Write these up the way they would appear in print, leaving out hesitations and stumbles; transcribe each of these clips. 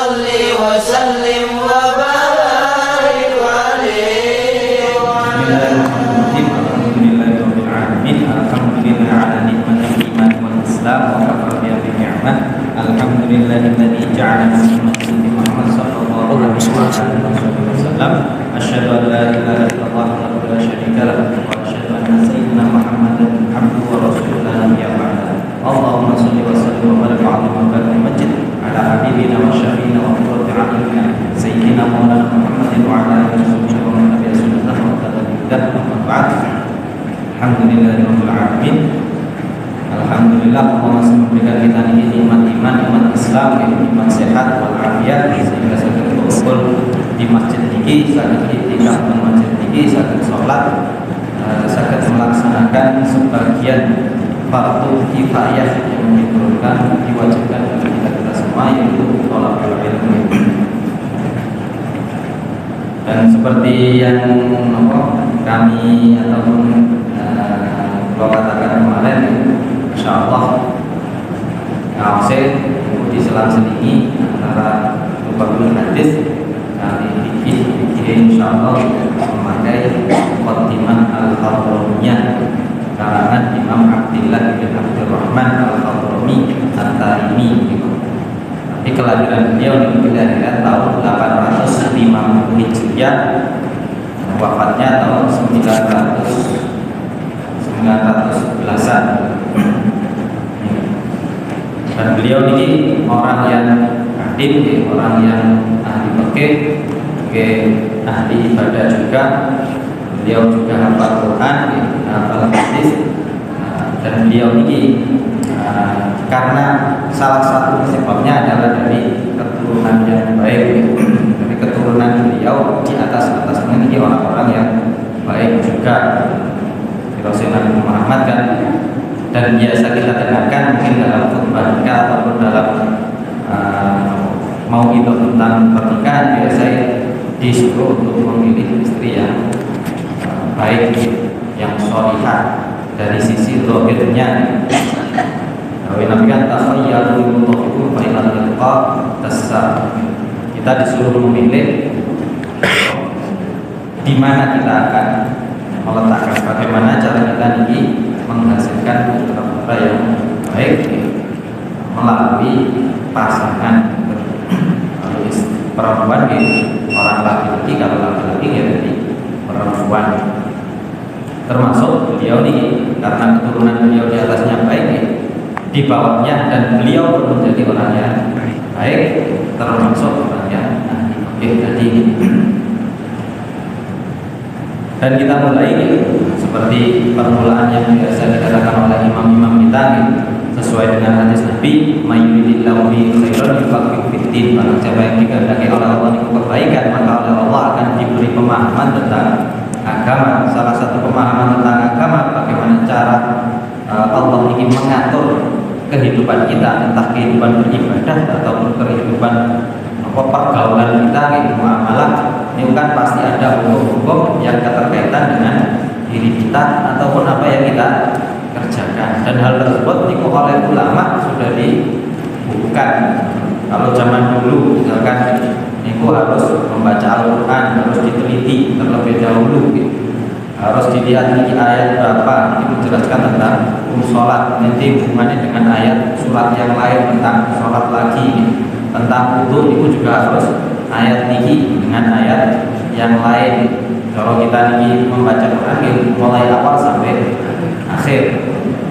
salli wa sallim wa barik alaihi wa ala Bismillahirrahmanirrahim. Alhamdulillah ala nikmatil iman wal islam wa kafara bi ni'mah. Alhamdulillahilladzi ja'alana min ummati Muhammad sallallahu alaihi wasallam. Asyhadu an la ilaha illallah wahdahu la syarika lahu wa asyhadu anna sayyidina Muhammadan abduhu wa rasuluhu la nabiyya ba'dahu. Allahumma shalli wa sallim wa barik ala Muhammadin majid ala habibina wa syafiina wa qurrati a'yunina sayyidina Maulana Muhammadin wa ala alihi wa man tabi'a sunnatahu wa tabi'ahu amma ba'd. Alhamdulillahirabbil alamin. Alhamdulillah Allah masih memberikan kita ini nikmat iman, nikmat Islam, nikmat sehat wal afiat sehingga saged berkumpul di masjid ini, saged iktikaf di masjid ini, saged salat, saged melaksanakan sebagian fardu kifayah yang diperlukan diwajibkan bagi kita semua, yaitu thalabul ilmi. Dan seperti yang kami ataupun katakan kemarin, insyaallah ngawase di selang-selingi antara rukun hadis kali fikih insyaallah memakai Khotimah Al-Hadramiyah karangan Imam Abdillah bin Abdurrahman Al-Hadrami At-Taimi. Tapi kelahiran beliau di kelahiran tahun 850 Hijriah, wafatnya tahun 911-an. Dan beliau ini orang yang alim, orang yang ahli fikih, ahli ibadah juga. Beliau juga hafal Quran, hafal hadis. Dan beliau ini karena salah satu sebabnya adalah dari keturunan yang baik. Dari keturunan beliau di atasnya ini orang-orang yang baik juga. Rasulullah Muhammad kan, dan biasa kita dengarkan mungkin dalam khutbah nikah ataupun dalam mau itu tentang pernikahan, biasa disuruh untuk memilih istri yang baik, yang sholihah dari sisi zahirnya. Nabi kan takhayyaru mutahhikum fa inal liqa tasar. Kita disuruh memilih di mana kita akan meletakkan, bagaimana cara kita ini menghasilkan putra-putra yang baik melalui pasangan. Kalau perempuan orang laki-laki, kalau laki-laki ya dari perempuan. Termasuk beliau ini karena keturunan beliau di atasnya baik, di bawahnya, dan beliau pun menjadi orang yang baik, termasuk orang yang tadi. Dan kita mulai seperti permulaan yang biasa dikatakan oleh imam-imam kita sesuai dengan hadis Nabi, mayyuridillahu bihi khairan yufaqihu fiddin. Barang siapa yang dikehendaki oleh Allah itu kebaikan, maka oleh Allah akan diberi pemahaman tentang agama. Salah satu pemahaman tentang agama, bagaimana cara Allah ingin mengatur kehidupan kita, entah kehidupan beribadah ataupun kehidupan pergaulan kita, muamalah. Ini kan pasti ada hukum-hukum yang keterkaitan dengan diri kita ataupun apa yang kita kerjakan. Dan hal tersebut oleh ulama sudah dibukukan. Kalau zaman dulu misalkan niku harus membaca Al-Quran, harus diteliti terlebih dahulu, harus dilihat ini ayat berapa, ini menjelaskan tentang sholat, nanti hubungannya dengan ayat surat yang lain tentang sholat lagi, tentang wudu itu juga harus ayat ini dengan ayat yang lain. Kalau kita ini membaca Quran mulai awal sampai akhir,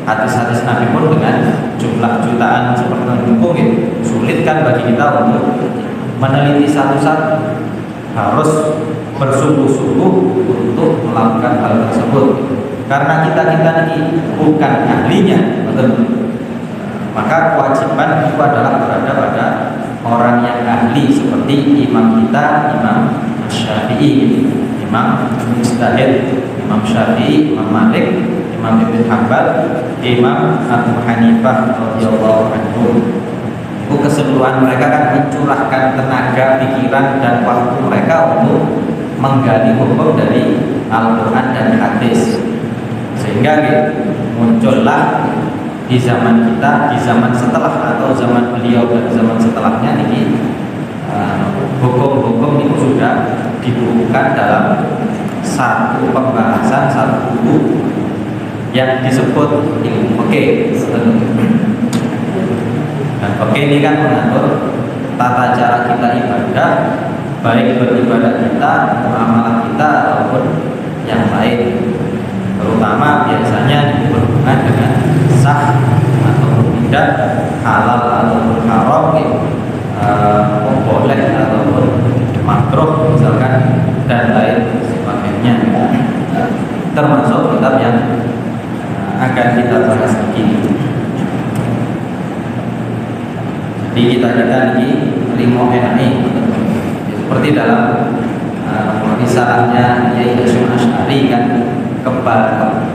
hadis-hadis Nabi pun dengan jumlah jutaan seperti itu sulit kan bagi kita untuk meneliti satu-satu, harus bersungguh-sungguh untuk melakukan hal tersebut. Karena kita ini bukan ahlinya, betul. Maka kewajiban itu adalah berada pada orang yang ahli seperti imam kita, Imam Syafi'i, Imam Mujtahid, Imam Syafi'i, Imam Malik, Imam Ibn Hanbal, Imam Abu Hanifah radhiyallahu anhu. Itu keseluruhan mereka kan mencurahkan tenaga, pikiran, dan waktu mereka untuk menggali hukum dari Al-Quran dan hadis, sehingga muncullah di zaman kita, di zaman setelah atau zaman beliau dan zaman setelahnya ini berada dalam satu pembahasan satu buku yang disebut ilmu fikih. Dan fikih ini kan mengatur tata cara kita ibadah, baik beribadah kita, muamalah kita ataupun yang lain. Terutama biasanya berhubungan dengan sah atau tidak, halal ataupun haram, boleh ataupun makruh misalkan, dan lain sebagainya. Termasuk kitab yang akan kita bahas lagi. Jadi kita ini limo NAI seperti dalam risalahnya Yai Hasyim Asy'ari kan,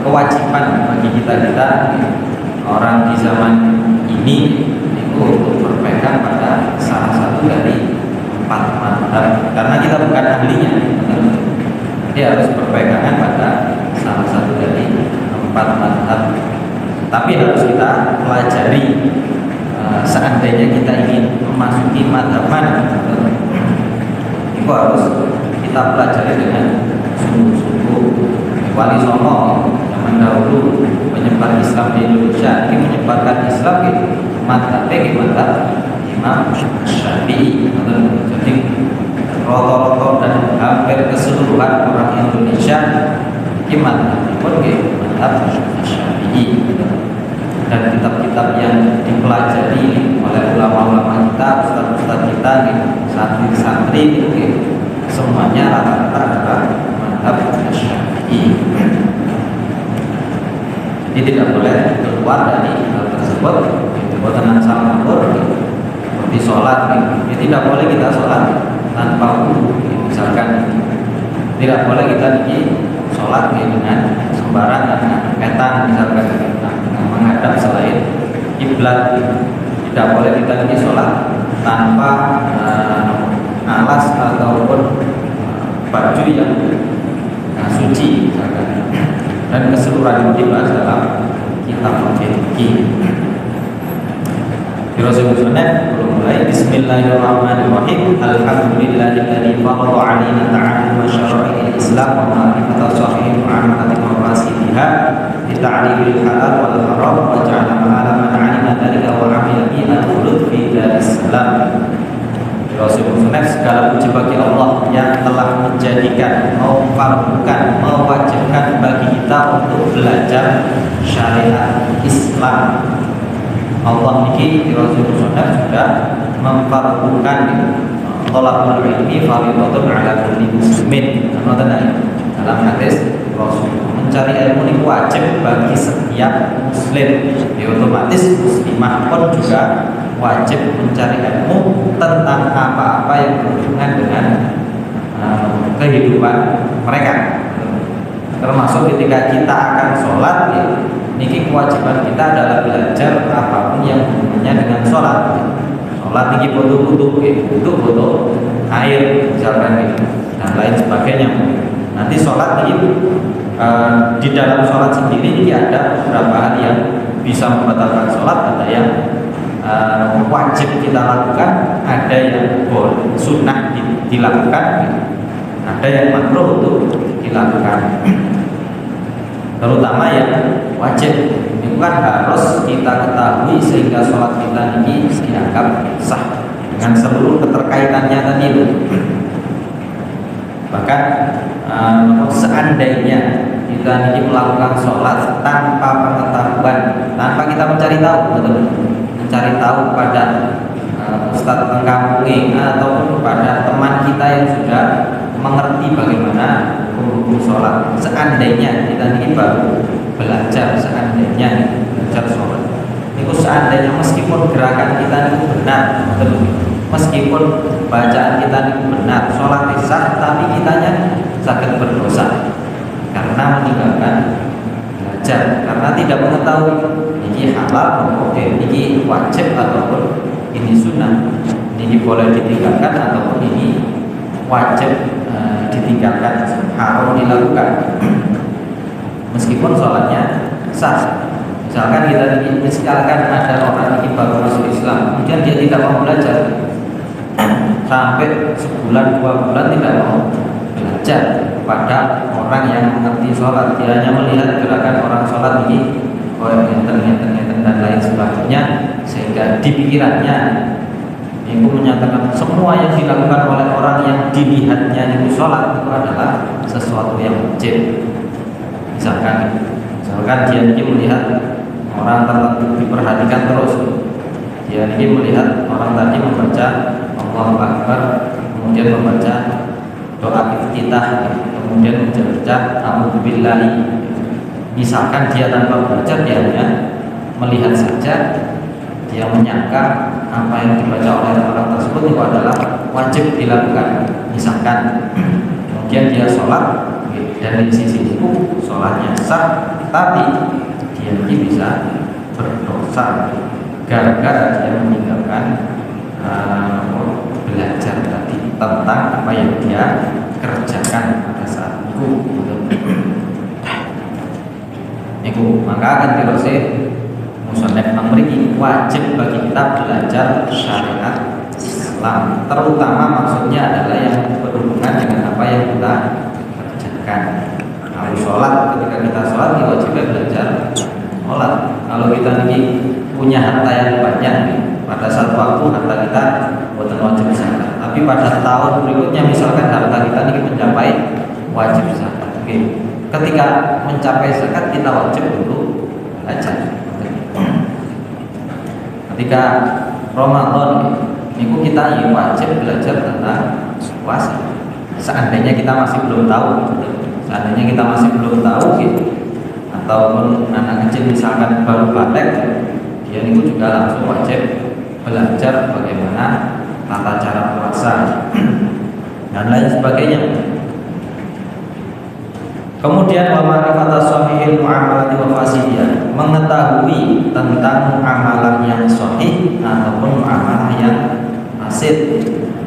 kewajiban bagi kita orang di zaman ini itu untuk berpegang pada salah satu dari 4 mazhab, karena kita bukan ahlinya, dia harus berpegangan pada salah satu dari 4 mazhab. Tapi harus kita pelajari. Seandainya kita ingin memasuki mazhab mana, itu harus kita pelajari dengan sungguh-sungguh. Wali Songo zaman dahulu menyebar Islam di Indonesia, ini menyebarkan Islam di mazhab Imam Syafi'i. Jadi rata-rata dan hampir keseluruhan orang Indonesia ini mazhab Syafi'i. Dan kitab-kitab yang dipelajari oleh ulama-ulama kita, ustaz-ustaz kita, santri-santri itu semuanya rata-rata adalah mazhab Syafi'i. Jadi tidak boleh keluar dari hal tersebut. Tenang sama seperti sholat, tidak boleh kita sholat tanpa wudu. Misalkan tidak boleh kita sholat dengan sembarangan, etan misalkan, menghadap selain kiblat. Tidak boleh kita sholat tanpa alas ataupun baju yang suci misalkan. Dan keseluruhan itu dibahas dalam kitab fikih. Rasulullah mulai Bismillahirrahmanirrahim. Alhamdulillahilladzi farada 'alaina ta'alluma syara'i'il Islam wa ma'rifata sahih mu'amalati maqasidiha li ta'rifil halal wal haram wa ja'ala ma'alaman 'alima dzalika wa 'amila bihi al-khulud fi daris salam. Rasulullah, segala puji bagi Allah yang telah menjadikan, memfardukan, mewajibkan bagi kita untuk belajar syariat Islam. Allah ini Rasulullah sudah memfardukan thalabul ilmi fardhatun ala kulli muslimin. Dalam hadis Rasulullah, mencari ilmu ini wajib bagi setiap muslim. Otomatis muslimah pun juga wajib mencari ilmu tentang apa-apa yang berhubungan dengan kehidupan mereka. Termasuk ketika kita akan sholat, ini kewajiban kita adalah belajar apapun yang hubungannya dengan sholat. Sholat ini butuh air misalkan, dan lain sebagainya. Nanti sholat ini di dalam sholat sendiri ini ada beberapa hal yang bisa membatalkan sholat, ada yang wajib kita lakukan, ada yang boleh sunnah dilakukan, ada yang makruh untuk dilakukan. Terutama yang wajib itu kan harus kita ketahui sehingga sholat kita ini dianggap sah dengan seluruh keterkaitannya tadi. Bahkan seandainya kita ini melakukan sholat tanpa pengetahuan, tanpa kita mencari tahu, mencari tahu pada ustadz tengkampung ataupun kepada teman kita yang sudah mengerti bagaimana hukum sholat. Seandainya kita ini baru belajar, seandainya belajar sholat, itu seandainya meskipun gerakan kita itu benar, meskipun bacaan kita itu benar, sholat sah, tapi kitanya sakit berdosa karena meninggalkan belajar, karena tidak mengetahui ini halal, ini wajib ataupun ini sunnah, ini boleh ditinggalkan ataupun ini wajib ditinggalkan, haram dilakukan. Meskipun sholatnya sah. Misalkan misalkan ada orang yang baru masuk Islam, kemudian dia tidak mau belajar sampai sebulan 2 bulan tidak mau belajar, belajar kepada orang yang mengerti sholat. Dia hanya melihat gerakan orang sholat ini, ngeten dan lain sebagainya, sehingga di pikirannya itu menyatakan semua yang dilakukan oleh orang yang dilihatnya itu sholat itu adalah sesuatu yang wajib. Misalkan dia ini melihat orang tertentu diperhatikan terus, dia ini melihat orang tadi membaca Allahu Akbar, kemudian membaca doa iftitah, kemudian membaca a'udzubillahi. Misalkan dia tanpa belajar, dia hanya melihat saja, dia menyangka apa yang dibaca oleh orang tersebut itu adalah wajib dilakukan. Misalkan kemudian dia sholat, dari sisi itu sholatnya sah, tapi dia ini bisa berdosa gara-gara dia meninggalkan belajar tadi tentang apa yang dia kerjakan pada saat itu. Maka akan terus musonef memiliki wajib bagi kita belajar syariat Islam, terutama maksudnya adalah yang berhubungan dengan apa yang kita kerjakan. Kalau sholat, ketika kita sholat kita wajib belajar sholat. Kalau kita ini punya harta yang banyak, pada saat waktu harta kita bukan wajib zakat, tapi pada tahun berikutnya misalkan harta kita ini mencapai wajib zakat. Ketika mencapai zakat kita wajib untuk belajar. Ketika Ramadan itu kita wajib belajar tentang puasa. Seandainya kita masih belum tahu, ataupun anak kecil misalkan baru balik, dia itu juga langsung wajib belajar bagaimana tata cara puasa dan lain sebagainya. Kemudian wa ma'rifata sahihil muamalati wa fasidiyah, mengetahui tentang muamalah yang sahih ataupun muamalah yang fasid,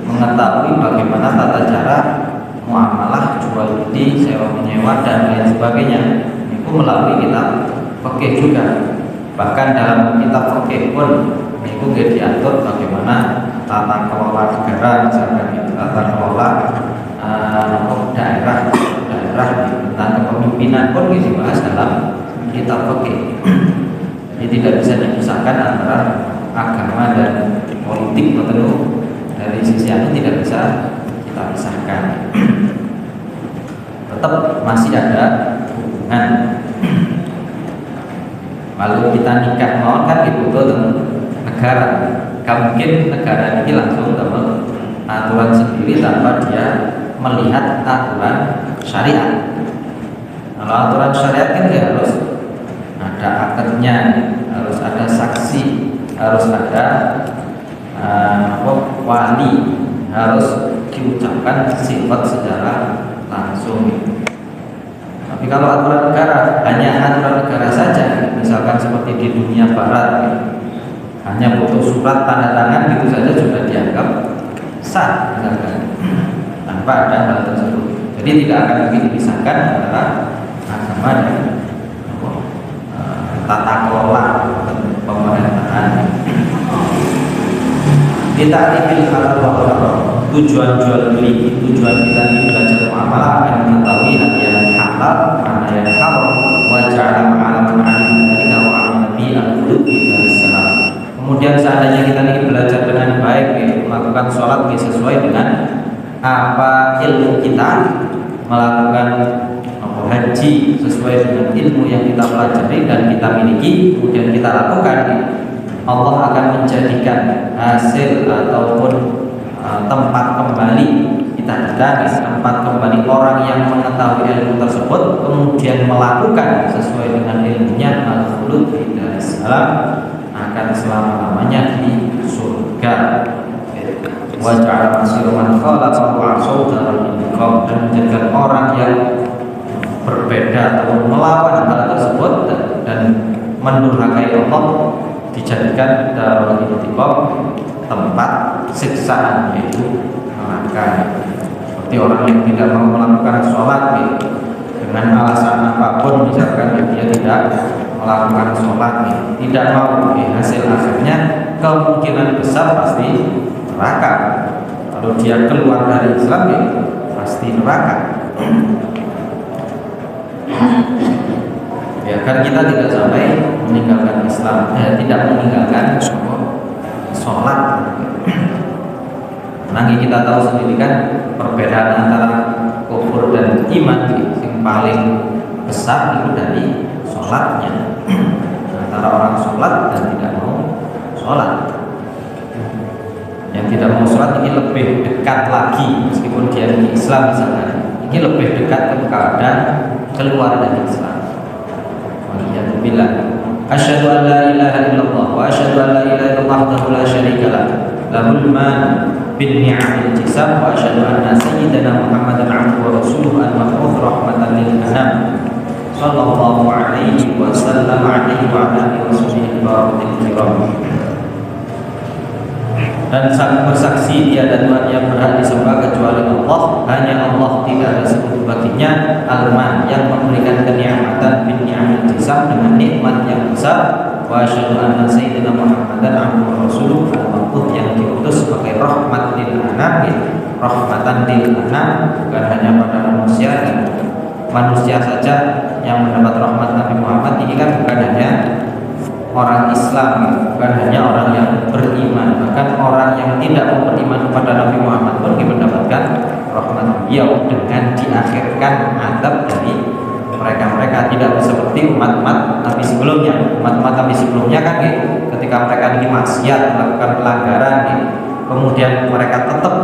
mengetahui bagaimana tata cara muamalah jual beli, sewa menyewa dan lain sebagainya. Itu melalui kitab fikih juga. Bahkan dalam kitab fikih pun itu diatur bagaimana tata kelola negara, misalkan tata kelola daerah tentang kepemimpinan pun dibahas dalam kitab fikih. Jadi tidak bisa dipisahkan antara agama dan politik, betul. Dari sisi itu tidak bisa kita pisahkan. Tetap masih ada hubungan. Kalau kita nikah mau kan dibutuh negara. Mungkin negara ini langsung dapat aturan sendiri tanpa dia melihat aturan syariat. Kalau aturan syariat kan dia harus ada akadnya, harus ada saksi, harus ada wali, harus diucapkan sifat secara langsung. Tapi kalau aturan negara, hanya aturan negara saja, misalkan seperti di dunia barat, hanya butuh surat tanda tangan gitu saja sudah dianggap sah, misalkan, tanpa ada hal tersebut. Jadi tidak akan mungkin dipisahkan antara agama dan tata kelola pemerintahan. Kita ambil tujuan jual beli, tujuan kita ini belajar muamalah akan mengetahui yang halal, mana yang haram, wajah alam dari kau Nabi al-Qulubi dari salam. Kemudian seandainya kita ini belajar dengan baik, melakukan sholat sesuai dengan apa ilmu kita, melakukan haji sesuai dengan ilmu yang kita pelajari dan kita miliki, kemudian kita lakukan, Allah akan menjadikan hasil ataupun tempat kembali kita tempat kembali orang yang mengetahui ilmu tersebut kemudian melakukan sesuai dengan ilmunya, al-khulud dari salam, akan selama-lamanya di surga. Wa ja'ala masiru man khalaqa wa asau dalam inqam, dan menjadikan orang yang berbeda atau melawan hal tersebut dan mendurhakai Allah dijadikan dalam inqam tempat siksaan, yaitu neraka. Seperti orang yang tidak mau melakukan sholat dengan alasan apapun, misalkan dia tidak melakukan sholat, tidak mau, hasil akhirnya kemungkinan besar pasti neraka. Kalau dia keluar dari Islam pasti neraka. Ya, agar kita tidak sampai meninggalkan Islam, tidak meninggalkan sholat. Nanti kita tahu sendiri kan perbedaan antara kufur dan iman yang paling besar itu dari sholatnya. Antara orang sholat dan tidak mau sholat. Yang tidak mau sholat ini lebih dekat lagi, meskipun dia di Islam misalnya, ini lebih dekat kepada keluar dari Islam. Waliyadzubillah. Asyhadu an la ilaha illallah wa asyhadu an la ilaha illallah wahdahu la syarika lah. Lahul man bin ni'amil jisam wa asyhadu anna sayyidana Muhammadan abduhu wa rasuluhu al-mab'uts rahmatan lil anam. Sallallahu alaihi wa sallam alaihi wa ala alihi washabihi barakil kiram. Dan saling bersaksi tiada Tuhan yang berhak disembah kecuali Allah, hanya Allah, tidak ada sekutu baginya. Al-Man, yang memberikan kenikmatan bin ni'amil jisam, dengan nikmat yang besar. Wa asyhadu anna sayyidina Muhammadan abduhu wa rasuluhu al-mab'uts, yang diutus sebagai rahmat lil anam, rahmatan lil anam, bukan hanya pada manusia dan manusia saja yang mendapat rahmat Nabi Muhammad. Ini kan bukan hanya orang Islam, bukan hanya orang yang beriman, bahkan orang yang tidak mau beriman kepada Nabi Muhammad pun mendapatkan rahmat beliau dengan diakhirkan adab dari mereka-mereka. Tidak seperti umat-umat Nabi sebelumnya. Umat-umat Nabi sebelumnya kan ketika mereka ini maksiat, melakukan pelanggaran, kemudian mereka tetap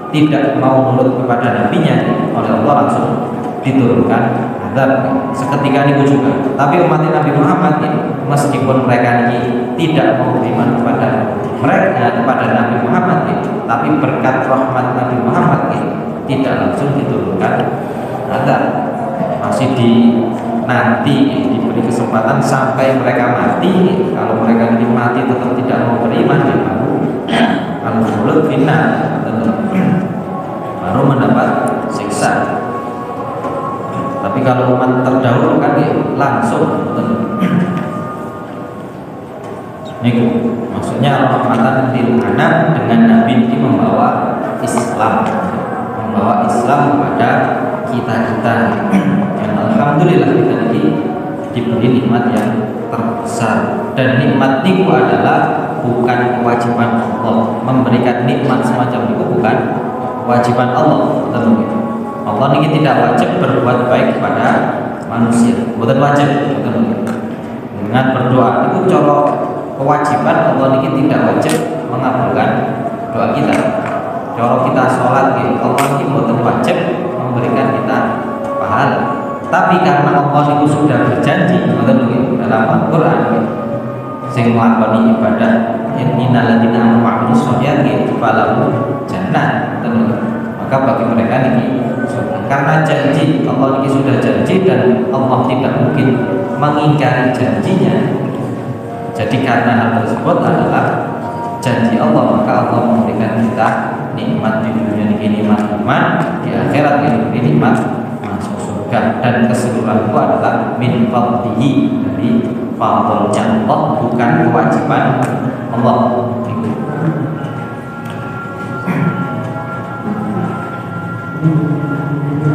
tidak mau menurut kepada nabinya, oleh Allah langsung diturunkan azab seketika itu juga. Tapi umat Nabi Muhammad meskipun mereka ini tidak mau beriman kepada mereka, kepada Nabi Muhammad, tapi berkat rahmat Nabi Muhammad tidak langsung diturunkan azab, masih nanti diberi kesempatan sampai mereka mati. Kalau mereka ini mati tetap tidak mau beriman, al-khulud finnar, baru mendapat siksa. Tapi kalau umat terdahulu kan langsung. Ini maksudnya rahmatan lil anam, dengan Nabi ini membawa Islam kepada kita. Dan alhamdulillah kita ini diberi nikmat yang terbesar. Dan nikmat itu adalah bukan kewajiban Allah. Memberikan nikmat semacam itu bukan kewajiban Allah. Allah ini tidak wajib berbuat baik kepada manusia, bukan wajib. Dengan berdoa itu colok kewajiban, Allah ini tidak wajib mengabulkan doa kita. Colok kita sholat, Allah ini bukan wajib memberikan kita pahala. Tapi karena Allah itu sudah berjanji dalam Al-Quran, sing nglakoni ibadah innal ladzina amanu wa 'amilus sholihati falahum jannah, maka bagi mereka ini karena janji Allah ini sudah janji dan Allah tidak mungkin mengingkari janjinya. Jadi karena hal tersebut adalah janji Allah, maka Allah memberikan kita nikmat di dunia ini, nikmat iman, di akhirat ini nikmat masuk surga. Dan keseluruhan itu adalah min fadlihi, dari fadlnya Allah, bukan kewajiban Allah.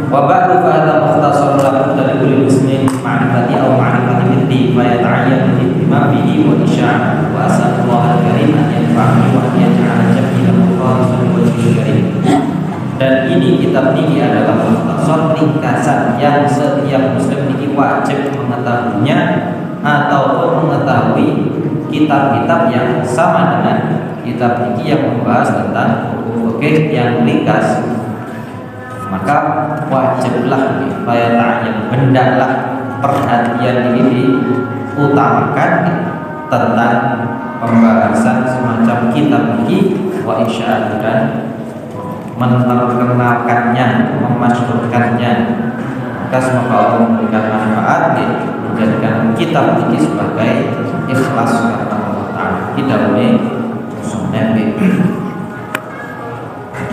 Wa ba'du fa hadha mukhtasar lakum dari kulli muslimin ma'rifati aw ma'rifati mithli fa yata'ayyanu ihtimam bihi wa isya'ah wa as'alullah al-karim an yanfa'ani wa an yaj'ala jam'i lahu khalisan wa karim. Dan ini kitab ini adalah mukhtasar, ringkasan yang setiap muslim ini wajib mengetahuinya ataupun mengetahui kitab-kitab yang sama dengan kitab ini yang membahas tentang hukum fikih yang ringkas. Maka wajiblah supaya ta'ayyun, hendaklah perhatian ini diutamakan tentang pembahasan semacam kitab ini wa isya'ah, dan memperkenalkannya, memasyhurkannya. Maka semoga Allah memberikan manfaat, menjadikan kitab ini sebagai ikhlas karena Allah Ta'ala. Kita boleh Nabi.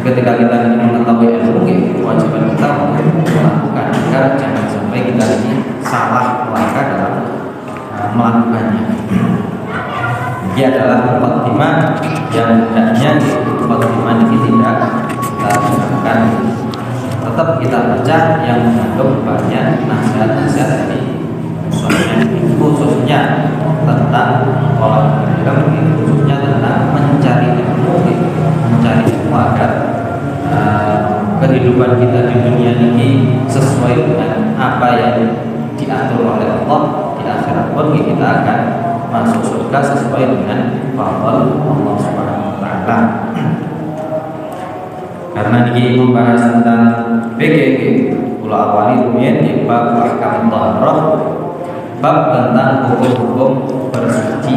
Ketika kita ingin mengetahui ilmu, kewajiban kita untuk melakukan, agar jangan sampai kita ini salah melangkah dalam melakukannya. Ini adalah muqaddimah yang hendaknya muqaddimah ini tidak kita gunakan tetap kita baca yang mengandung banyak nasihat-nasihat dari Rasulnya, khususnya tentang khususnya tentang mencari ilmu, agar kehidupan kita di dunia ini sesuai dengan apa yang diatur oleh Allah. Di akhirat pun kita akan masuk surga sesuai dengan fadl Allah Subhanahu wa taala. Karena ini membahas tentang PGG, kula awali rumiyin di bab ahkam thaharah, bab tentang hukum-hukum bersuci.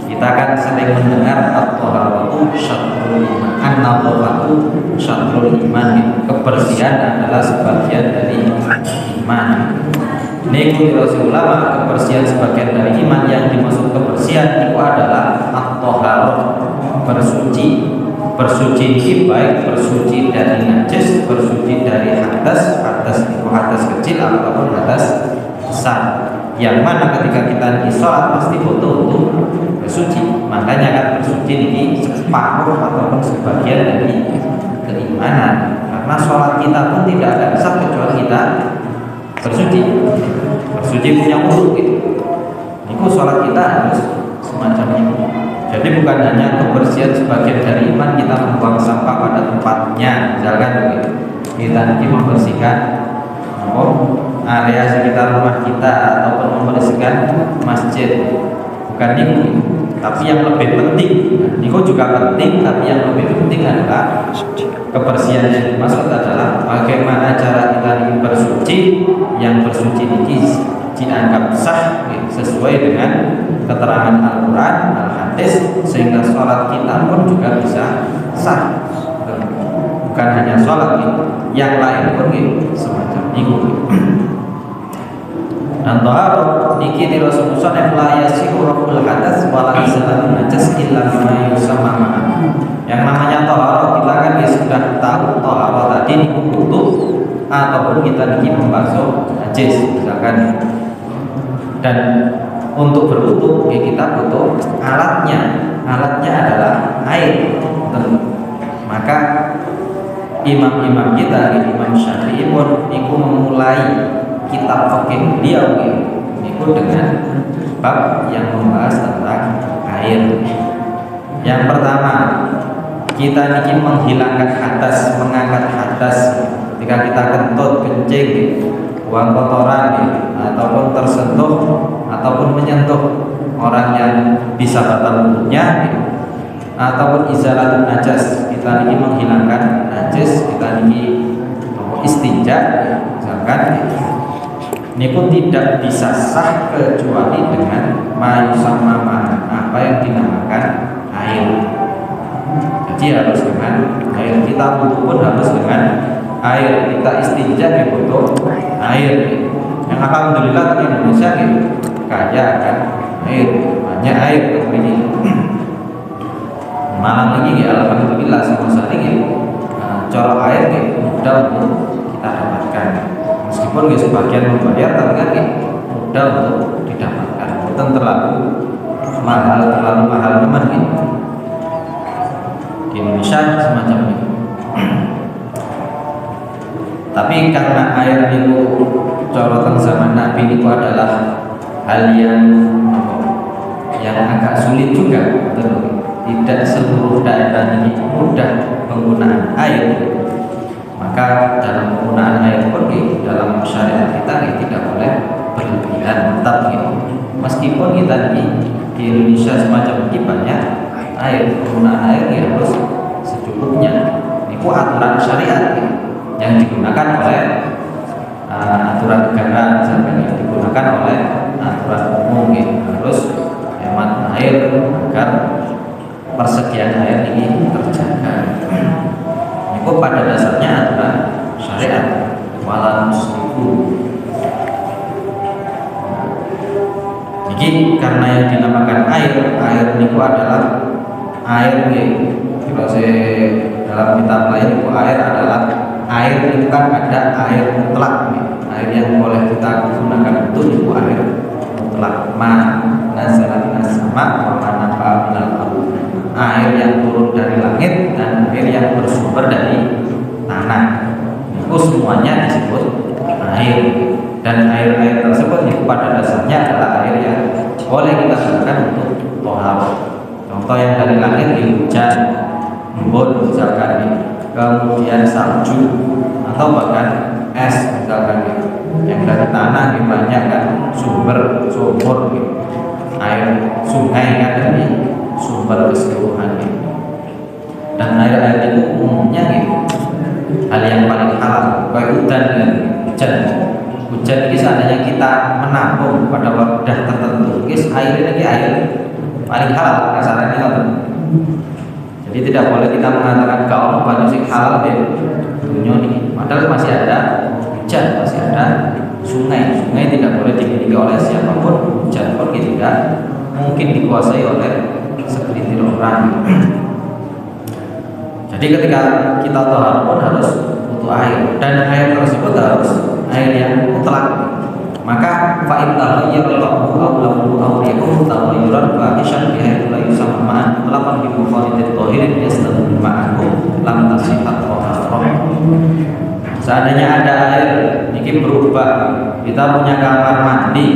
Kita akan sering mendengar at-thaharatu syatrul iman, an-nadhafatu syatrul iman. Kebersihan adalah sebagian dari iman. Niku Rasulullah, kebersihan sebagian dari iman. Yang dimaksud kebersihan itu adalah at-thaharah, bersuci. Bersuci ini baik bersuci dari najis, bersuci dari hadas itu hadas kecil ataupun hadas besar. Yang mana ketika kita di sholat pasti butuh untuk bersuci. Makanya kan bersuci ini separuh ataupun sebagian dari keimanan. Karena sholat kita pun tidak akan sah kecuali kita bersuci. Bersuci punya urut gitu. Itu sholat kita harus semacam ini. Jadi bukan hanya kebersihan sebagian dari iman, kita membuang sampah pada tempatnya. Misalkan begitu, kita nanti membersihkan area sekitar rumah kita ataupun membersihkan masjid. Bukan ini, tapi yang lebih penting, ini juga penting, tapi yang lebih penting adalah kebersihan yang dimaksud adalah bagaimana cara kita ingin bersuci. Yang bersuci ini dianggap sah sesuai dengan keterangan Al-Quran, Al-Hadis, sehingga sholat kita pun juga bisa sah. Bukan hanya sholat, yang lain pun semacam itu. Dan taharah niki di Rasulullah yang la yasihu raful hadas wa la izalatu najas illa bima yusamma ma'a. Yang namanya taharah kita kan sudah tahu taharah tadi niku butuh ataupun kita niki membasuh najis misalkan. Dan untuk berwudu kita butuh alatnya. Alatnya adalah air. Maka imam-imam kita, Imam Syafi'i pun niku memulai kitab fikih beliau niku dengan bab yang membahas tentang air. Yang pertama, kita niki menghilangkan hadas, mengangkat hadas ketika kita kentut, kencing, buang kotoran ataupun tersentuh ataupun menyentuh orang yang bisa batal wudunya ataupun izalatun najas, kita ini menghilangkan najis, kita ini istinja misalkan. Ini pun tidak bisa sah kecuali dengan mayusamma apa yang dinamakan air. Jadi harus dengan air. Kita wudu pun harus dengan air. Kita istinja butuh air. Yang alhamdulillah di Indonesia kaya akan air, banyak air ini. Malam ini alhamdulillah sama sekali corok air mudah untuk kita dapatkan. Meskipun sebagian membayar, tapi kan mudah untuk didapatkan. Bukan terlalu mahal teman di Indonesia semacam ini. Tapi karena air itu corotan zaman Nabi itu adalah hal yang agak sulit juga, tidak seluruh daerah ini mudah penggunaan air. Maka dalam penggunaan air pun dalam syariat kita tidak boleh berlebihan. Tetap meskipun kita di Indonesia semacam ini banyak air, penggunaan air harus secukupnya. Itu aturan syariat yang digunakan oleh aturan negara, misalkan yang digunakan oleh aturan umum harus hemat air agar persediaan air ini terjaga. Itu pada dasarnya aturan syariat wala muslimu. Jadi karena yang dinamakan air itu adalah air kalau saya dalam kitab lain itu air adalah air itu kan ada air mutlak, air yang boleh kita gunakan itu air mutlak. Nazalat nasama wa manaba minal ardh, air yang turun dari langit dan air yang bersumber dari tanah. Itu semuanya disebut air, dan air-air tersebut itu pada dasarnya adalah air yang boleh kita gunakan untuk toharo. Contoh yang dari langit di hujan, embun misalkan, kemudian salju atau bahkan es misalkan, yang dari tanah banyak kan, sumber sumur air sungai kan dari sumber keseluruhan dan air-air itu umumnya hal yang paling halal. Kayak hujan dan hujan ini seandainya kita menampung pada wadah tertentu, air ini air paling halal kasarannya. Jadi tidak boleh kita mengatakan kalau banyak sing halal deh dunia ini, padahal masih ada hujan, masih ada sungai. Sungai tidak boleh dimiliki oleh siapapun, hujan pun tidak mungkin dikuasai oleh segelintir orang. Jadi ketika kita tohar pun harus butuh air, dan air tersebut harus air yang mutlak. Maka fa'in tahayyar ta'u awlahu awriyakum tahayyuran fahishan bihaitu la yusamma ma'an melapan bimu khalidat tohirin yastadun ma'akum lam tasihat toharroh. Seandainya ada air ini berubah, kita punya kamar mandi,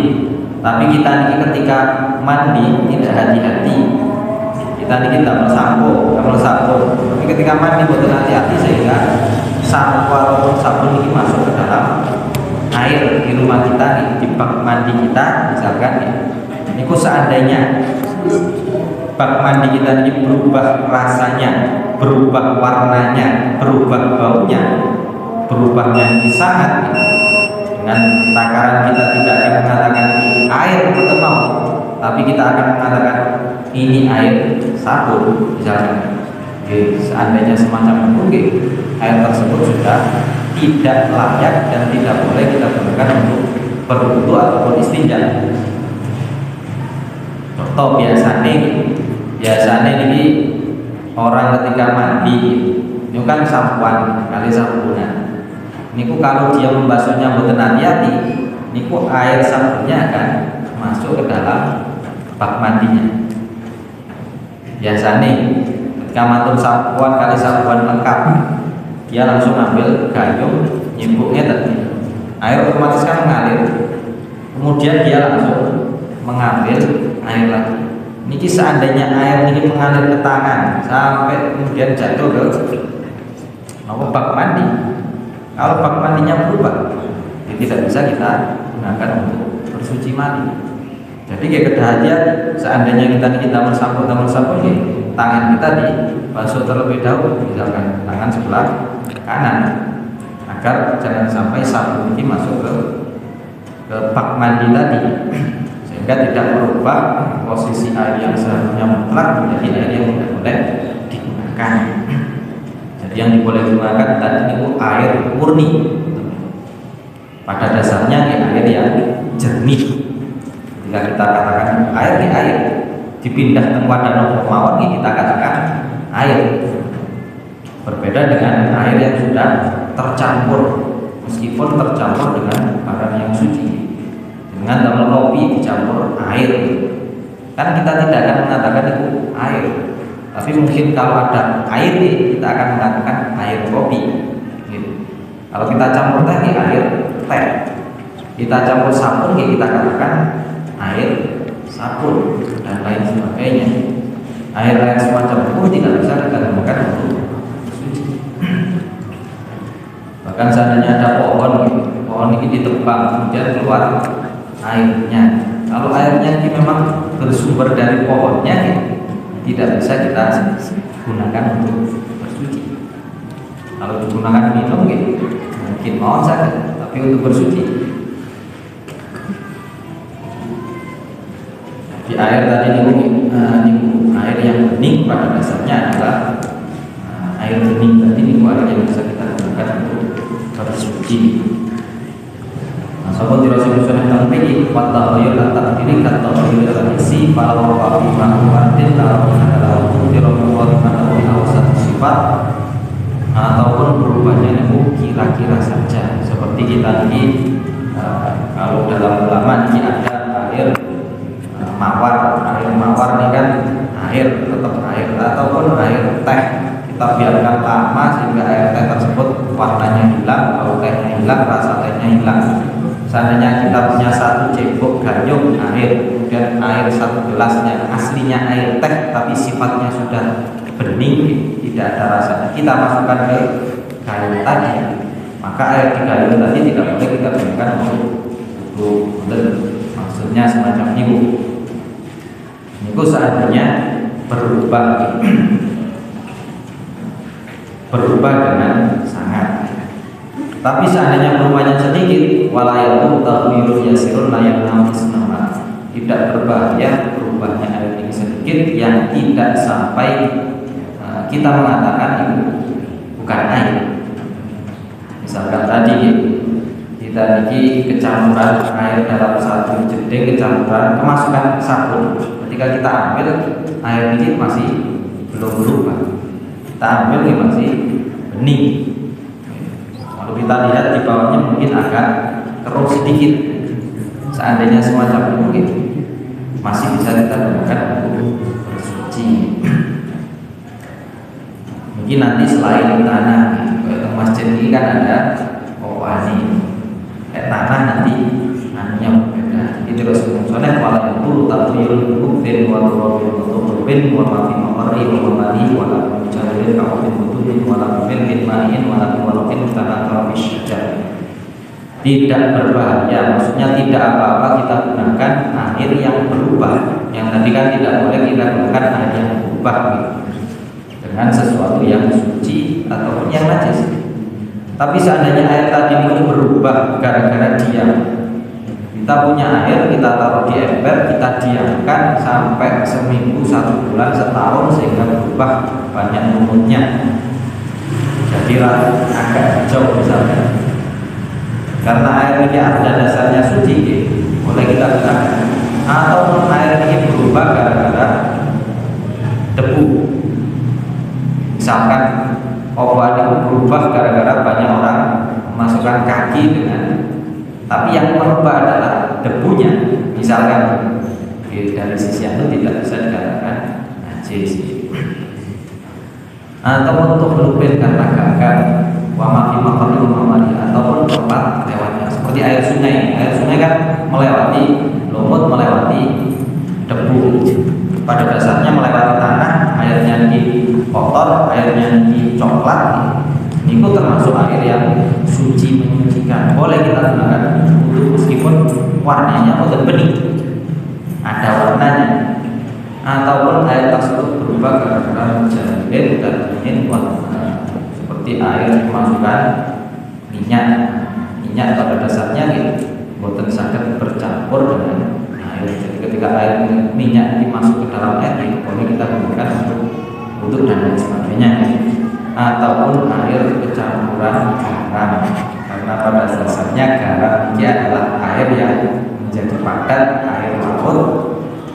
tapi kita ini ketika mandi tidak hati-hati, kita ini tidak bersampo, tapi ketika mandi betul hati-hati sehingga sampo atau sabun ini masuk ke dalam air di rumah kita, di bak mandi kita misalkan. Ini kok seandainya bak mandi kita ini berubah rasanya, berubah warnanya, berubah baunya, berubahnya ini sangat, dengan takaran kita tidak akan mengatakan ini air atau mau, tapi kita akan mengatakan ini air sabun misalkan. Seandainya semacam itu, air tersebut sudah tidak layak dan tidak boleh kita gunakan untuk berwudu ataupun istinja. Contoh biasanya ini orang ketika mandi itu kan sampuan kali sabunnya. Niku kalau dia membasuhnya betul hati-hati, niku air sabunnya akan masuk ke dalam bak mandinya. Biasanya ketika matur sampuan kali sabun lengkap, dia langsung ambil gayung, nyimbuknya tadi, air otomatis kan mengalir, kemudian dia langsung mengambil air lagi. Niki seandainya air ini mengalir ke tangan sampai kemudian jatuh ke bak mandi, kalau bak mandinya berubah, ya tidak bisa kita gunakan untuk bersuci mandi. Jadi kayak hati-hati, seandainya kita mensapu ya, tangan kita dibasuh terlebih dahulu, misalkan tangan sebelah kanan, agar jangan sampai sabun ini masuk ke bak mandi tadi, sehingga tidak merubah posisi air yang seharusnya mutlak menjadi air yang tidak boleh digunakan. Jadi yang boleh digunakan tadi itu air murni, pada dasarnya air yang jernih. Jika kita katakan air dipindah ke wadah mawon, kita katakan air. Berbeda dengan air yang sudah tercampur, meskipun tercampur dengan barang yang suci, dengan dalam kopi dicampur air, kan kita tidak akan mengatakan itu air. Tapi mungkin kalau ada air, kita akan mengatakan air kopi gitu. Kalau kita campur teh, air teh. Kita campur sabun, kita katakan air sabun dan lain sebagainya. Air-air semacam itu tidak bisa kita gunakan untuk suci. Bahkan seandainya ada pohon ini ditebang, kemudian keluar airnya. Kalau airnya ini memang bersumber dari pohonnya, tidak bisa kita gunakan untuk bersuci. Kalau digunakan minum, mungkin mau saja, tapi untuk bersuci. Di air tadi ini air yang bening pada dasarnya adalah air bening. Tadi ini air yang bisa kita gunakan untuk bersuci. Nah, sahabat Rasulullah SAW ini watahayul atak diri kata tahayul al-isi para wafafi ma'umatin adalah diromullah dimana satu sifat ataupun berubahnya itu kira-kira saja. Seperti kita ini kalau dalam ulama ini ada air mawar ini kan air, tetap air, ataupun air teh, kita kita biarkan lama sehingga air teh tersebut warnanya hilang, bau tehnya hilang, rasa tehnya hilang. Seandainya kita punya satu cebok gayung air, kemudian air satu gelasnya aslinya air teh tapi sifatnya sudah bening, tidak ada rasanya, kita masukkan ke gayung tadi, maka air di gayung tadi tidak boleh kita gunakan untuk maksudnya semacam itu. Itu seandainya berubah dengan sangat. Tapi seandainya berubahnya sedikit, walayatu tahwirun yasirun layak namis nama, tidak berbahaya berubahnya air ini sedikit yang tidak sampai kita mengatakan itu bukan air. Misalkan tadi kita ini kecampuran air dalam satu jeding, kecampuran kemasukan sabun. Ketika kita ambil air ini masih belum berubah, kita ambil ini masih bening. Kalau kita lihat di bawahnya mungkin agak keruh sedikit. Seandainya semacam itu mungkin masih bisa kita gunakan untuk bersuci. Mungkin nanti selain tanah, kayak masjid ini kan ada ini kayak tanah nanti anunya berbeda. Jadi terus soalnya kalau itu tatwirul muktin wa turabin wa ma fi maqarri wa mali wa la mujarrid ka'udin mutubin wa la mufin ma'in wa la muwalqin tanatara bisyajar. Tidak berbahaya, maksudnya tidak apa-apa kita gunakan air yang berubah. Yang tadi kan tidak boleh kita gunakan air yang berubah gitu, dengan sesuatu yang suci ataupun yang najis. Tapi seandainya air tadi itu berubah gara-gara diam, kita punya air, kita taruh di ember, kita diamkan sampai seminggu, 1 bulan, setahun sehingga berubah banyak lumutnya, jadi agak hijau misalnya. Karena air ini ada dasarnya suci, boleh kita gunakan. Atau air ini berubah gara-gara debu, misalkan obat itu berubah gara-gara banyak orang memasukkan kaki dengan, tapi yang merubah adalah debunya, misalkan dari sisi itu tidak bisa dikatakan najis. Atau untuk melupin kata-kata wamafi makhluk mamari ataupun tempat lewatnya, seperti air sungai. Air sungai kan melewati lumut, melewati debu. Pada dasarnya melewati tanah, airnya di kotor, airnya di coklat. Ini termasuk air yang suci, menyucikan. Boleh kita gunakan untuk meskipun warnanya bukan bening, ada warnanya. Ataupun air tersebut berubah karena jahil dan ingin warna, seperti air kemasukan minyak pada dasarnya buatan sangat bercampur dengan air. Jadi ketika air minyak dimasuk ke dalam air, boleh kita gunakan untuk dan lain sebagainya. Ataupun air kecampuran garam, karena pada dasarnya garam ini adalah air yang menjadi padat, air laut.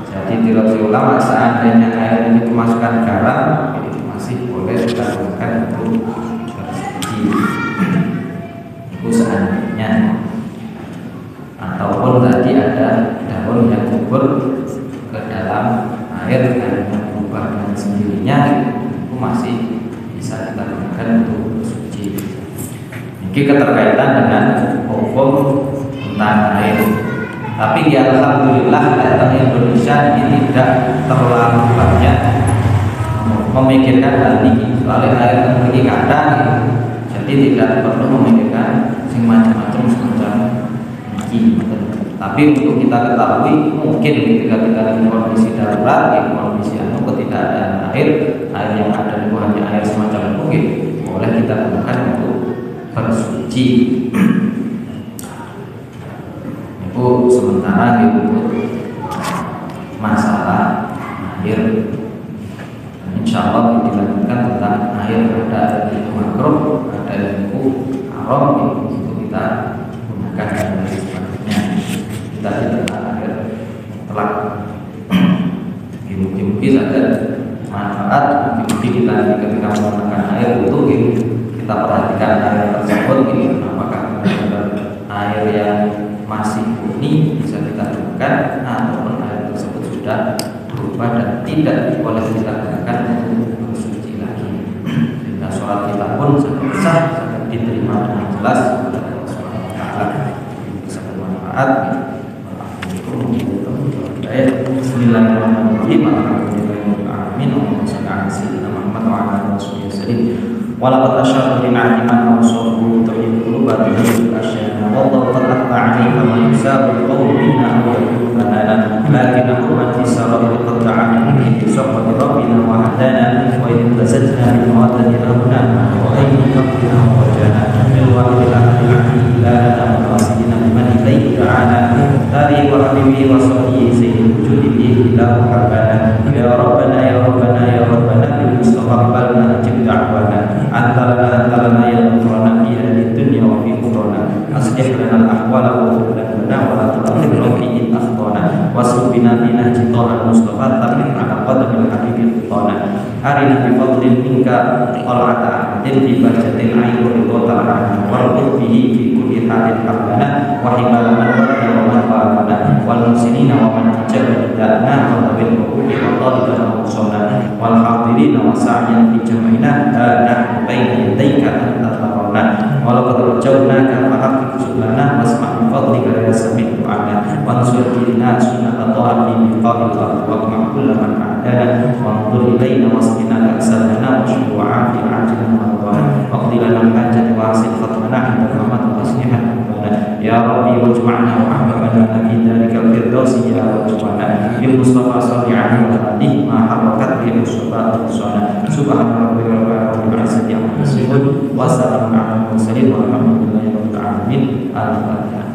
Jadi di ulama seandainya air ini kemasukan garam, itu masih boleh kita gunakan untuk bersuci. Itu seandainya. Ataupun tadi ada daun yang kubur ke dalam air dan berubah dengan sendirinya, itu masih bisa kita gunakan untuk bersuci. Ini keterkaitan dengan hukum tentang air. Tapi ya alhamdulillah datang Indonesia ini tidak terlalu banyak memikirkan hal ini, soalnya air memiliki kadang, jadi tidak perlu memikirkan sing macam-macam semacam ini. Tapi untuk kita ketahui, mungkin ketika kita di kondisi darurat, di kondisi ketidakadaan air yang ada di hanya air semacam mungkin boleh kita gunakan untuk bersuci. Itu sementara untuk masalah air. Insya Allah dilanjutkan tentang air, ada itu makruh, ada itu haram, itu kita gunakan dan sebagainya. Kita tidak air telak. Mungkin saja manfaat, mungkin kita ketika menggunakan air untuk kita perhatikan air tersebut, apakah air yang masih murni bisa kita gunakan, ataupun air tersebut sudah berubah dan tidak boleh kita gunakan untuk bersuci lagi. sholat kita pun sangat sah, sangat diterima dengan jelas oleh Allah Subhanahu wa taala. Bisa bermanfaat. Bismillahirrahmanirrahim. Alhamdulillahirabbil alamin. Walaqad asyara bina iman wa sawbu tuhib quluban bil asyana wallahu qad atba'ani kama yusabu qawmina wa yufana lakin ummati sarabul qad ta'ani min sawbi rabbina wa hadana wa in tasajna bil mawadati rabbana wa ayyi rabbina wa jana bil wa'il ahli la namasina biman ilayhi ta'ala tari wa habibi wa sahbihi sayyidul wujudi ila rabbana ya rabbana ya rabbana ya rabbana bil mustafa balna ajib da'wana antalana ya Rabbana fi dunya wa fi ukhra aslih lana al-ahwala wa tub lana wa la tu'akhirna fi in akhtana wasbina bi nahji ta'al mustafa tamin ala qadamil habibi qana arina bi fadlin minka qal'ata adil bi bajatil ayn wa ta'ala wa bihi fi kulli halin rabbana wa hibalaman wa man ba'ana wal muslimina wa man tajabana wa bil qulli wa talibana wa sunna wal hadirin wa sa'yan fi jam'ina baina yadayka anta tarana walaqad rajawna fa haqiq sublana wasma' min fadlika ya sami' du'ana wa ansurna sunnata ta'ati bi qawlika wa ma'kul man a'dana wa anzur ilayna wasqina aksalana wa shu'a fi ajlina wa waqdi lana hajat wa hasil khatmana inda rahmat wa aslihan ya rabbi wajma'na wa ahbabana fi dhalika firdausi ya wajma'na bil mustafa sallallahu alaihi ma harakat bi mustafa subhana rabbika rabbil izzati amma yasifun wa salamun alal mursalin walhamdulillahi rabbil alamin. Al-Fatihah.